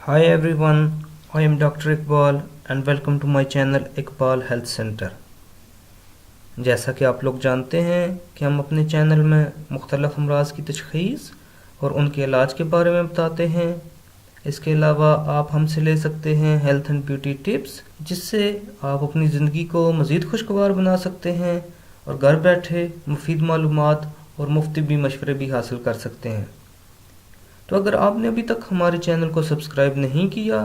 Hi everyone, I am Dr. Iqbal and welcome to my channel Iqbal Health Center. जैसा कि आप लोग जानते हैं कि हम अपने चैनल में मुख्तलिफ अमराज़ की तशख़ीस और उनके इलाज के बारे में बताते हैं। इसके अलावा आप हमसे ले सकते हैं हेल्थ एंड ब्यूटी टिप्स, जिससे आप अपनी ज़िंदगी को मज़ीद खुशगवार बना सकते हैं और घर बैठे मुफीद मालूमात और मुफ्त भी मशवरे भी हासिल कर सकते हैं। तो अगर आपने अभी तक हमारे चैनल को सब्सक्राइब नहीं किया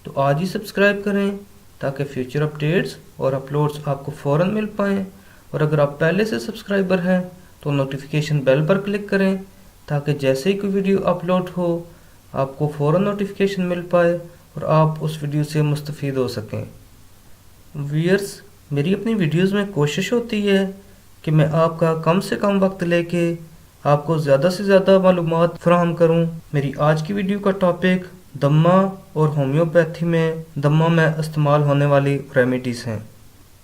तो आज ही सब्सक्राइब करें ताकि फ्यूचर अपडेट्स और अपलोड्स आपको फ़ौरन मिल पाएँ। और अगर आप पहले से सब्सक्राइबर हैं तो नोटिफिकेशन बेल पर क्लिक करें ताकि जैसे ही कोई वीडियो अपलोड हो आपको फ़ौरन नोटिफिकेशन मिल पाए और आप उस वीडियो से मुस्तफ़ीद हो सकें। व्यूअर्स, मेरी अपनी वीडियोज़ में कोशिश होती है कि मैं आपका कम से कम वक्त लेके आपको ज़्यादा से ज़्यादा मालूमात फराहम करूं। मेरी आज की वीडियो का टॉपिक दम्मा और होम्योपैथी में दम्मा में इस्तेमाल होने वाली रेमेडीज़ हैं।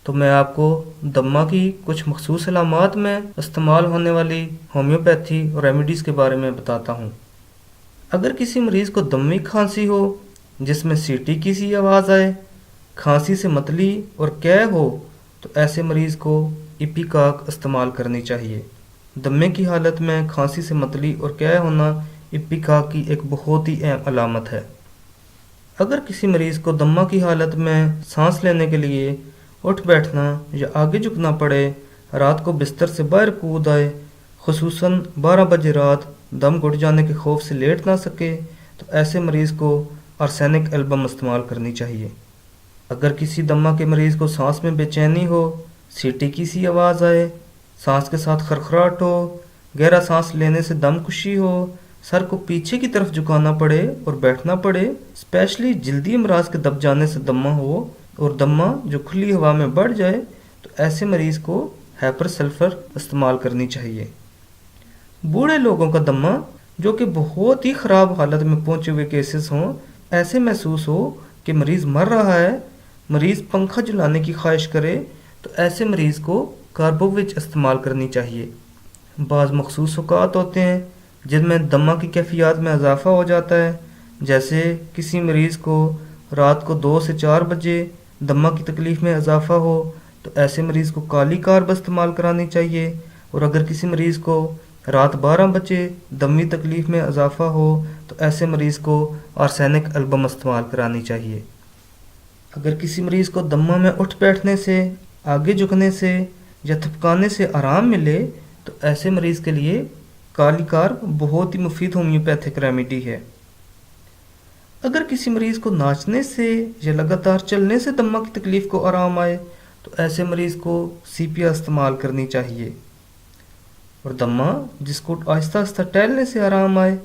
तो मैं आपको दम्मा की कुछ मखसूस अलामात में इस्तेमाल होने वाली होम्योपैथी और रेमेडीज़ के बारे में बताता हूं। अगर किसी मरीज़ को दम्मी खांसी हो जिसमें सीटी की सी आवाज़ आए, खांसी से मतली और कैं हो, तो ऐसे मरीज़ को इपिकाक इस्तेमाल करनी चाहिए। दम्मे की हालत में खांसी से मतली और कैं होना इपिकाक की एक बहुत ही अहम अलामत है। अगर किसी मरीज़ को दम्मा की हालत में सांस लेने के लिए उठ बैठना या आगे झुकना पड़े, रात को बिस्तर से बाहर कूद आए, खुसूसन 12 बजे रात दम घुट जाने के खौफ से लेट ना सके, तो ऐसे मरीज़ को आर्सेनिक एल्बम इस्तेमाल करनी चाहिए। अगर किसी दम्मा के मरीज़ को सांस में बेचैनी हो, सीटी की सी आवाज़ आए, सांस के साथ खरखराहट हो, गहरा सांस लेने से दमकुशी हो, सर को पीछे की तरफ झुकाना पड़े और बैठना पड़े, स्पेशली जल्दी अमराज के दब जाने से दम्मा हो और दम्मा जो खुली हवा में बढ़ जाए, तो ऐसे मरीज़ को हाइपर सल्फर इस्तेमाल करनी चाहिए। बूढ़े लोगों का दम्मा जो कि बहुत ही ख़राब हालत में पहुंचे हुए केसेस हों, ऐसे महसूस हो कि मरीज़ मर रहा है, मरीज़ पंखा जलाने की ख्वाहिश करे, तो ऐसे मरीज़ को कार्बोविच इस्तेमाल करनी चाहिए। बाज़ मखसूस औक़ात होते हैं जिनमें दम्मा की कैफियत में इजाफ़ा हो जाता है, जैसे किसी मरीज़ को रात को 2 से 4 बजे दम्मा की तकलीफ़ में इजाफ़ा हो, तो ऐसे मरीज़ को काली कार्ब इस्तेमाल करानी चाहिए। और अगर किसी मरीज़ को रात 12 बजे दमी तकलीफ़ में इजाफ़ा हो, तो ऐसे मरीज़ को आर्सेनिक एल्बम इस्तेमाल करानी चाहिए। अगर किसी मरीज़ को दम्मा में उठ बैठने से, आगे झुकने से या थपकाने से आराम मिले, तो ऐसे मरीज़ के लिए काली कार्ब बहुत ही मुफीद होम्योपैथिक रेमेडी है। अगर किसी मरीज़ को नाचने से या लगातार चलने से दम्मा की तकलीफ़ को आराम आए, तो ऐसे मरीज़ को सीपिया इस्तेमाल करनी चाहिए। और दम्मा जिसको आहिस्ता आहिस्ता टहलने से आराम आए,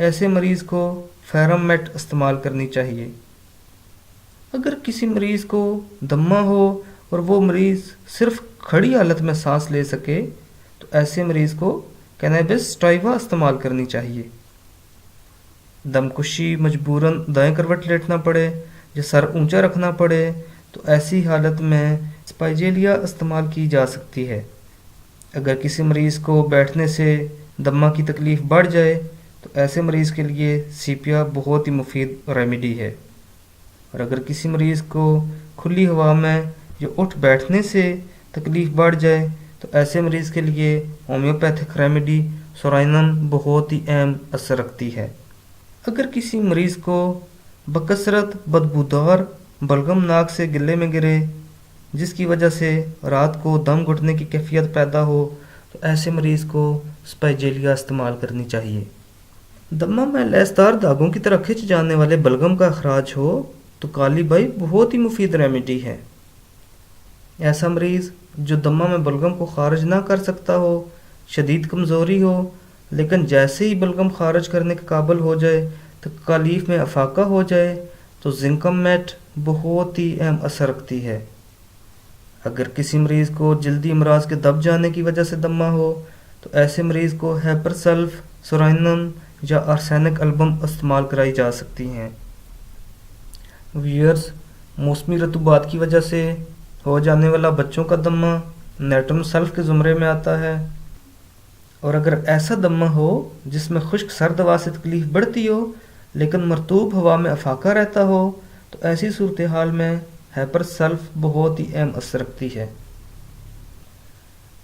ऐसे मरीज़ को फेरामेट इस्तेमाल करनी चाहिए। अगर किसी मरीज़ को दम्मा हो और वो मरीज़ सिर्फ खड़ी हालत में सांस ले सके, तो ऐसे मरीज़ को कैनबिस स्टाइवा इस्तेमाल करनी चाहिए। दमकुशी मजबूरन दाएं करवट लेटना पड़े या सर ऊंचा रखना पड़े, तो ऐसी हालत में स्पाइजेलिया इस्तेमाल की जा सकती है। अगर किसी मरीज़ को बैठने से दम्मा की तकलीफ़ बढ़ जाए, तो ऐसे मरीज़ के लिए सीपिया बहुत ही मुफीद रेमेडी है। और अगर किसी मरीज़ को खुली हवा में या उठ बैठने से तकलीफ़ बढ़ जाए, तो ऐसे मरीज़ के लिए होम्योपैथिक रेमेडी सोराइनम बहुत ही अहम असर रखती है। अगर किसी मरीज़ को बकसरत बदबूदार बलगम नाक से गिले में गिरे, जिसकी वजह से रात को दम घुटने की कैफियत पैदा हो, तो ऐसे मरीज़ को स्पाइजेलिया इस्तेमाल करनी चाहिए। दम्मा में लैसदार दागों की तरह खिंच जाने वाले बलगम का अखराज हो, तो काली बाई बहुत ही मुफीद रेमेडी है। ऐसा मरीज़ जो दम्मा में बलगम को खारिज ना कर सकता हो, शदीद कमज़ोरी हो, लेकिन जैसे ही बलगम खारिज करने के काबिल हो जाए, तो तकलीफ़ में अफाका हो जाए, तो जिंकम मेट बहुत ही अहम असर रखती है। अगर किसी मरीज़ को जल्दी अमराज के दब जाने की वजह से दम्मा हो, तो ऐसे मरीज़ को हाइपरसल्फ, सोराइनम या आर्सेनिक एल्बम इस्तेमाल कराई जा सकती हैं। व्यूअर्स, मौसमी रतूबात की वजह से हो जाने वाला बच्चों का दम्मा नेट्रम सल्फ के ज़ुमरे में आता है। और अगर ऐसा दम्मा हो जिसमें खुश्क सर्द हवा से तकलीफ़ बढ़ती हो, لیکن مرطوب ہوا میں افاقہ رہتا ہو تو ایسی صورتحال میں ہیپر سلف بہت ہی اہم اثر رکھتی ہے۔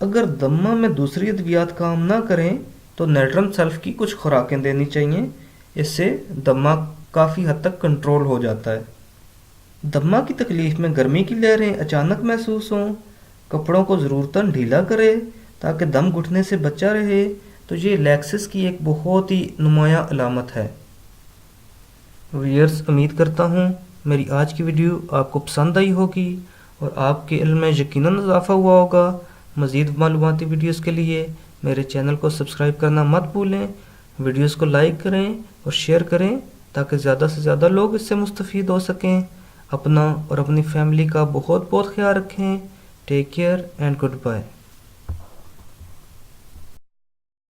اگر دمہ میں دوسری ادویات کام نہ کریں تو نیٹرم سلف کی کچھ خوراکیں دینی چاہیے، اس سے دمہ کافی حد تک کنٹرول ہو جاتا ہے۔ دمہ کی تکلیف میں گرمی کی لہریں اچانک محسوس ہوں، کپڑوں کو ضرورتاً ڈھیلا کرے تاکہ دم گھٹنے سے بچا رہے، تو یہ لیکسس کی ایک بہت ہی نمایاں علامت ہے۔ ویئرز، امید کرتا ہوں میری آج کی ویڈیو آپ کو پسند آئی ہوگی اور آپ کے علم میں یقیناً اضافہ ہوا ہوگا۔ مزید معلوماتی ویڈیوز کے لیے میرے چینل کو سبسکرائب کرنا مت بھولیں، ویڈیوز کو لائک کریں اور شیئر کریں تاکہ زیادہ سے زیادہ لوگ اس سے مستفید ہو سکیں۔ اپنا اور اپنی فیملی کا بہت بہت خیال رکھیں۔ Take care and good bye.